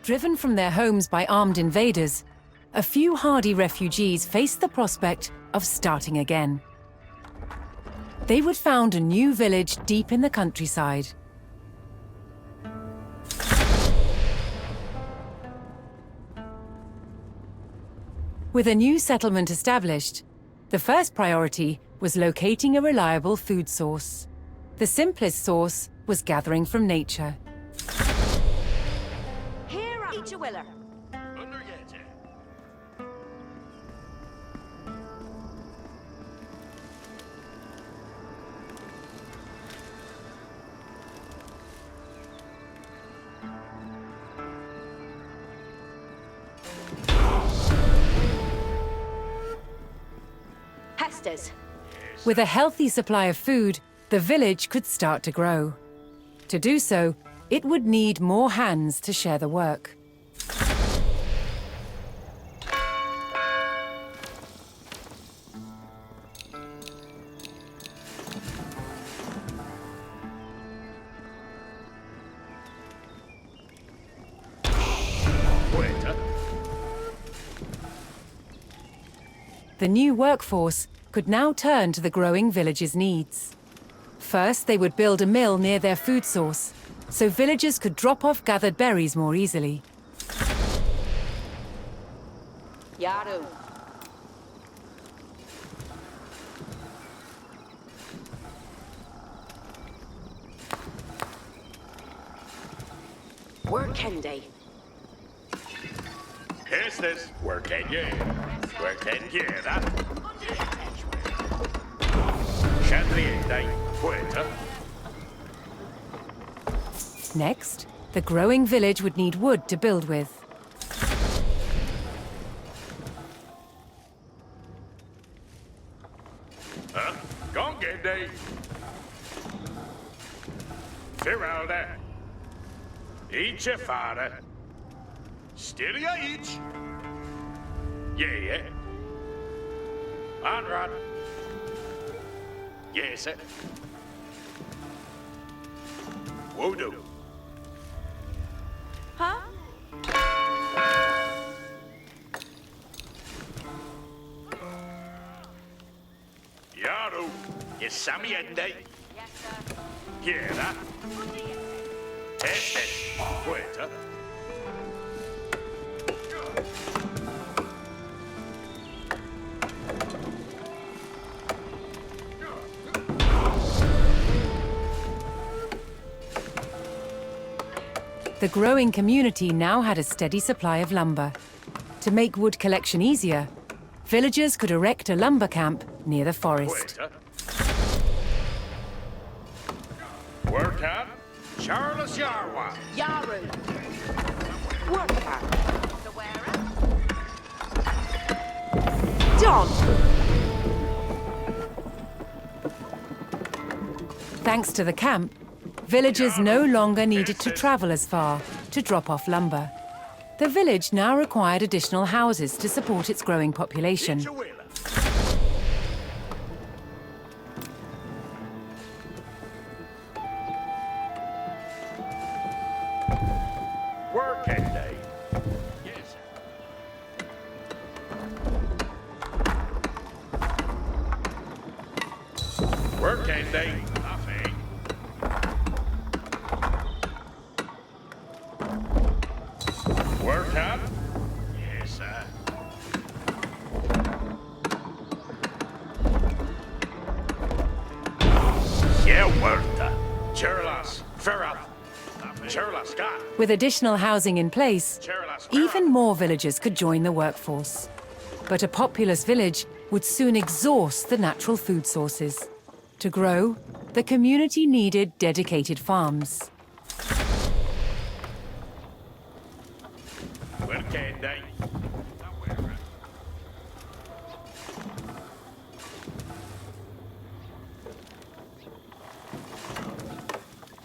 driven from their homes by armed invaders, a few hardy refugees faced the prospect of starting again. They would found a new village deep in the countryside. With a new settlement established, the first priority was locating a reliable food source. The simplest source was gathering from nature. Here, each a willer. Hestes. With a healthy supply of food, the village could start to grow. To do so, it would need more hands to share the work. The new workforce could now turn to the growing village's needs. First, they would build a mill near their food source, so villagers could drop off gathered berries more easily. Yaru. Workende. Hestes, workende. Workende. Chandriende, poeta. Next, the growing village would need wood to build with. Gongende. Firalda. Each a father. Styria each. Yeah. Anrad. Yes, sir. Wodo. Huh? Yaru. Yesamiende. Yes, sir. Quiera. Este. Poeta. The growing community now had a steady supply of lumber. To make wood collection easier, villagers could erect a lumber camp near the forest. Work out. Charles Yarwa. Yaru. Worker. The wearer. Don. Thanks to the camp, villagers no longer needed to travel as far to drop off lumber. The village now required additional houses to support its growing population. Working day. Yes. Working day. Nothing. Work out? Yes, sir. Yeah, worta. Churlas. Ferrat. Churlas, got. With additional housing in place, even more villagers could join the workforce. But a populous village would soon exhaust the natural food sources. To grow, the community needed dedicated farms. Working day.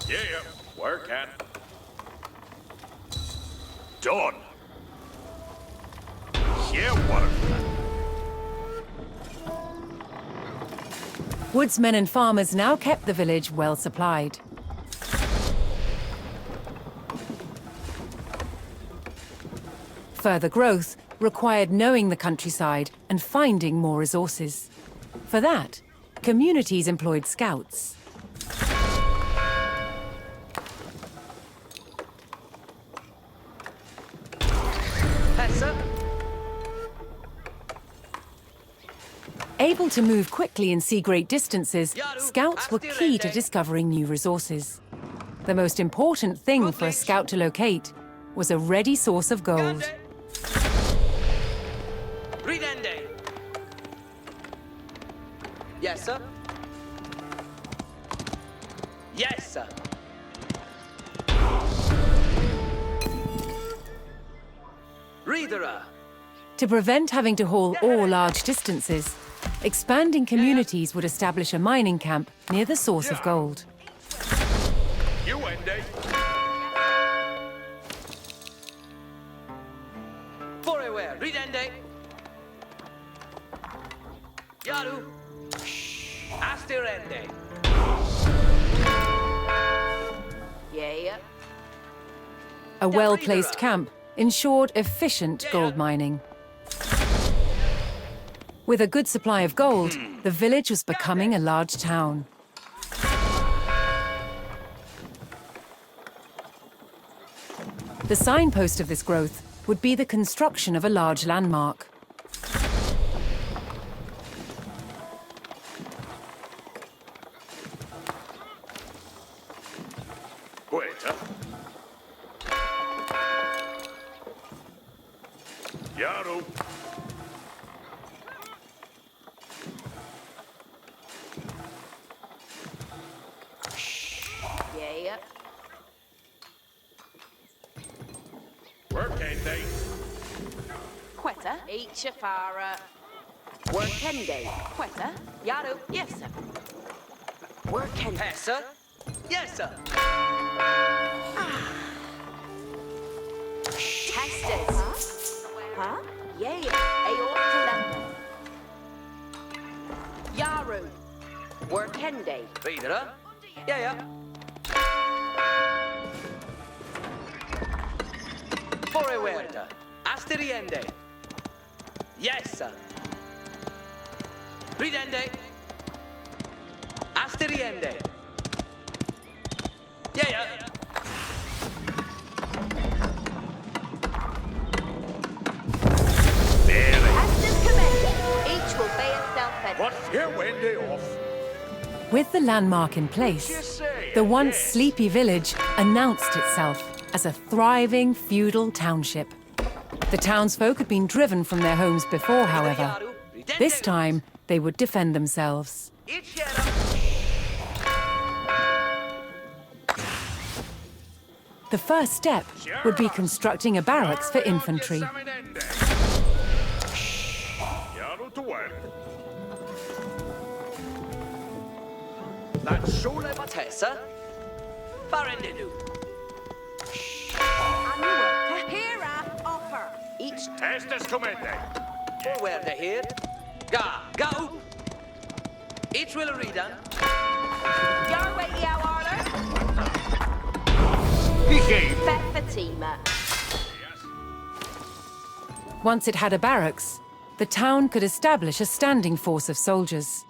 Yeah, working. Done. Yeah, working. Woodsmen and farmers now kept the village well supplied. Further growth required knowing the countryside and finding more resources. For that, communities employed scouts. Able to move quickly and see great distances, scouts were key to discovering new resources. The most important thing for a scout to locate was a ready source of gold. Ridende. Yes, sir. Yes, sir. Reader. To prevent having to haul ore large distances, expanding communities would establish a mining camp near the source of gold. You Wendy. Foreware. Ridende. Yaru. Astirende. Yeah. A well-placed camp ensured efficient gold mining. With a good supply of gold, the village was becoming a large town. The signpost of this growth would be the construction of a large landmark. Quetta. Yaru. Yeah. Work ain't they? Quetta. Ichafara. Workende. Quetta. Yaru. Yes, sir. Workende. Yes, sir. Yes, sir. Testes. Huh? Yeah. Aorta. Yaru. Workende. Reader. Yeah. Foreware. Asteriende. Yes, sir. Ridende. Asteriende. Yeah. There. Astes commended. Each will pay itself at What's here Wendy off? With the landmark in place, the once sleepy village announced itself as a thriving feudal township. The townsfolk had been driven from their homes before, however. This time, they would defend themselves. The first step would be constructing a barracks for infantry. Yaru to work. That's Sole Batessa. Farendidu. Annual. Here offer. Each Estes commende. Foreware the here. Ga up. Each will read on. Your way, Arler. He came. Bet Fatima. Once it had a barracks, the town could establish a standing force of soldiers.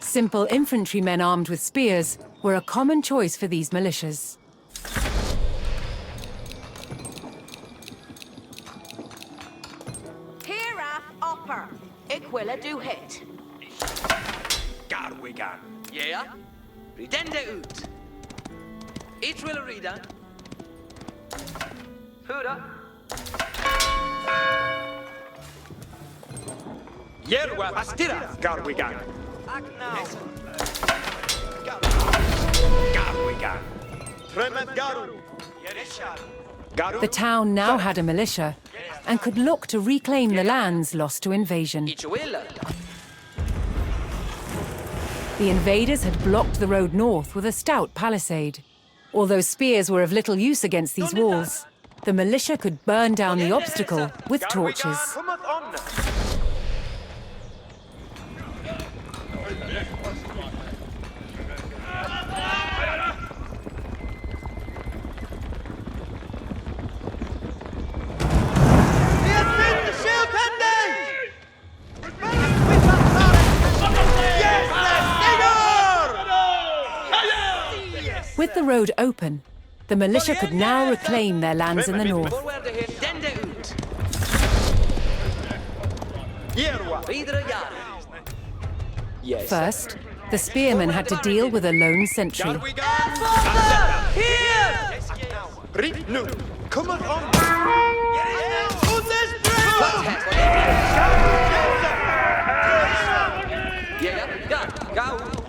Simple infantrymen armed with spears were a common choice for these militias. Here offer. Equilla do hit. Garwigan. Yeah. Ridende ut. Each will read on. Huda. Yerwa Astira. Garwigan. Garwigan. Tremet Garu. Garu. The town now had a militia and could look to reclaim the lands lost to invasion. Each will. The invaders had blocked the road north with a stout palisade. Although spears were of little use against these walls, the militia could burn down the obstacle with torches. road open, the militia could now reclaim their lands in the north. Forward ahead, dende ut. Yerwa. Videre Yar. Yes. First, the spearmen had to deal with a lone sentry. Here! Rit nu. Come on.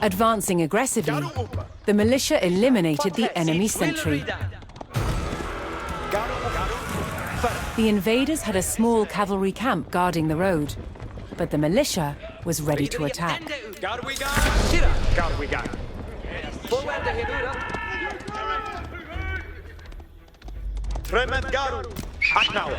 Advancing aggressively, the militia eliminated the enemy sentry. The invaders had a small cavalry camp guarding the road, but the militia was ready to attack. Tremet Garu. Aknau.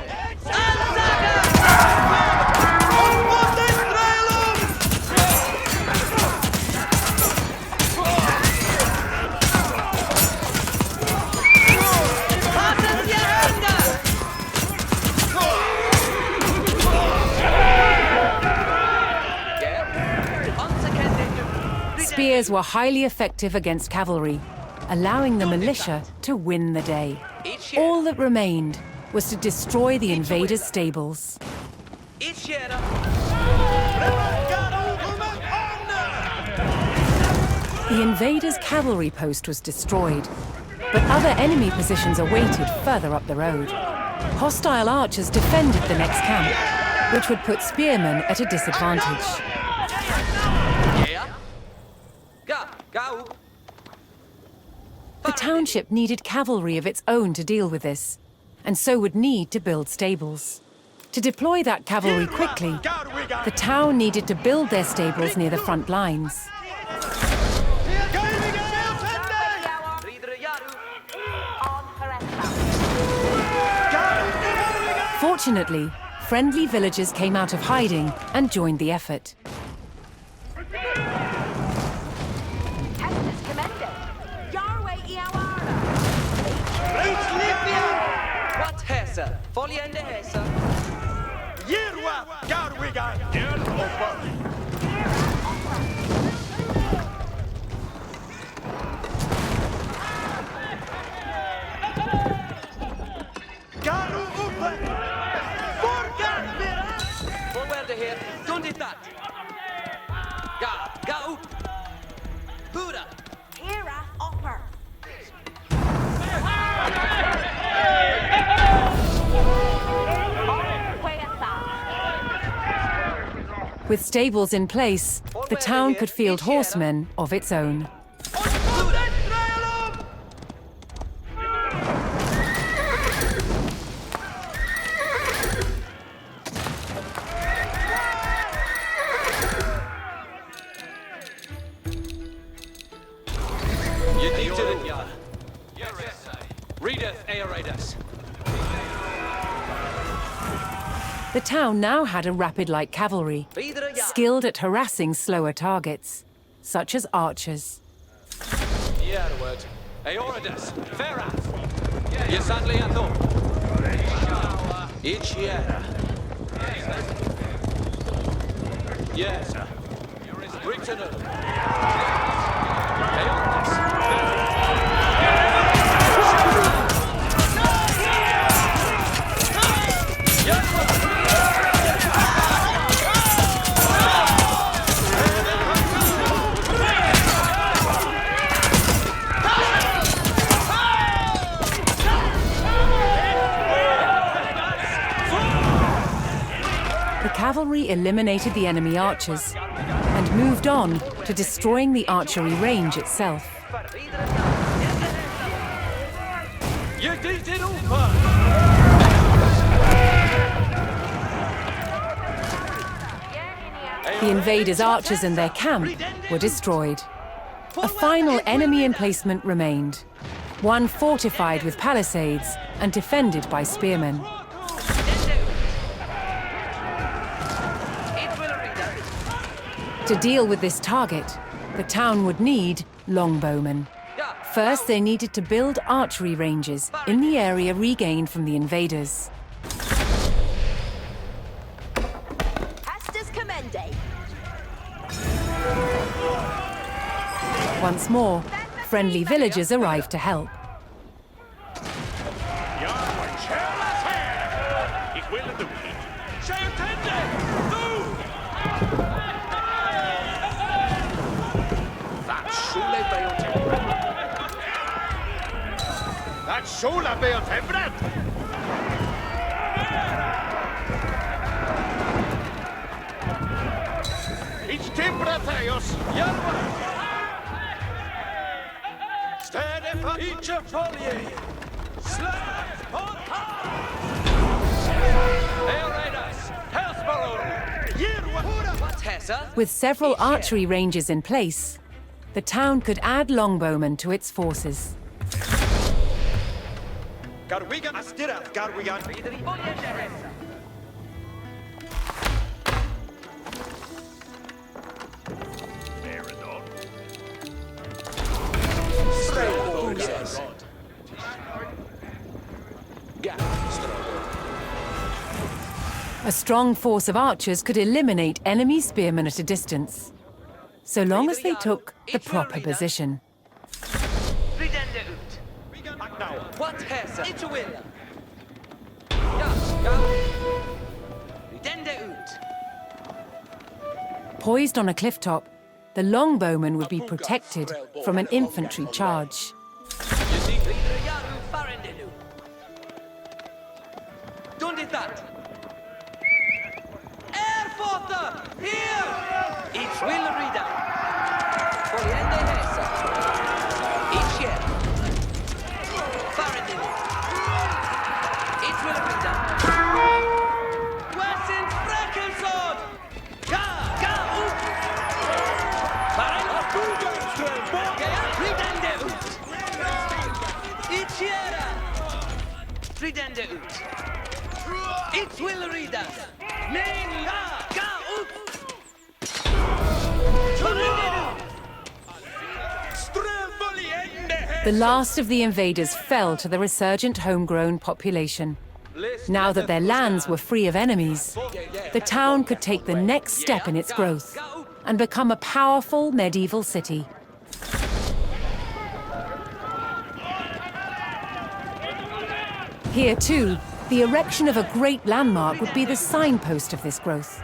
Spears were highly effective against cavalry, allowing the militia to win the day. All that remained was to destroy the invaders' stables. The invaders' cavalry post was destroyed, but other enemy positions awaited further up the road. Hostile archers defended the next camp, which would put spearmen at a disadvantage. The township needed cavalry of its own to deal with this, and so would need to build stables. To deploy that cavalry quickly, the town needed to build their stables near the front lines. Fortunately, friendly villagers came out of hiding and joined the effort. Följande hästar. Yerwa. Garwiga. Garu uppe. Forward ahead, don't hit that. Ga upp. Hurra. Hera upper. With stables in place, the town could field horsemen of its own. The town now had a rapid light cavalry, skilled at harassing slower targets, such as archers. The cavalry eliminated the enemy archers and moved on to destroying the archery range itself. The invaders' archers and their camp were destroyed. A final enemy emplacement remained, one fortified with palisades and defended by spearmen. To deal with this target, the town would need longbowmen. First, they needed to build archery ranges in the area regained from the invaders. Once more, Friendly villagers arrived to help. Ik wil het doen. Zij attende! Doe! Dat sola bij het hembrand! Iets temperateios! Jarva! Städe på Icha Folje! Släpp på Air Raiders! Hellsborough! What, Tessa? With several archery ranges in place, the town could add longbowmen to its forces. Garwigan Astira! Garwigan! A strong force of archers could eliminate enemy spearmen at a distance, so long as they took the proper position. Ridende ut. Aknauer! What, Tessa? It's a winner. Ja, ja. Ridende ut. Poised on a cliff top, the longbowmen would be protected from an infantry charge. Ridere jaru farende nu. Dundit dat. Airforter! Here! Each will reader. Foliende hesa. Each year. Farende nu. Each will reader. Wessens Freckelsod! Ga! Ga! Up! Farende! Ridende ut. Each year. Ridende ut. Each will reader. Nein, ga! Ga! Up! The last of the invaders fell to the resurgent homegrown population. Now that their lands were free of enemies, the town could take the next step in its growth and become a powerful medieval city. Here, too, the erection of a great landmark would be the signpost of this growth.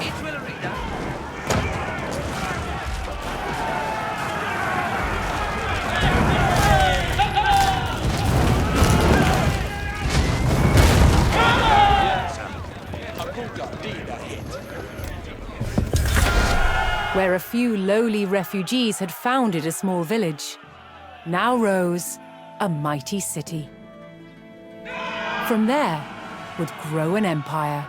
Each will reader. Where a few lowly refugees had founded a small village, now rose a mighty city. From there would grow an empire.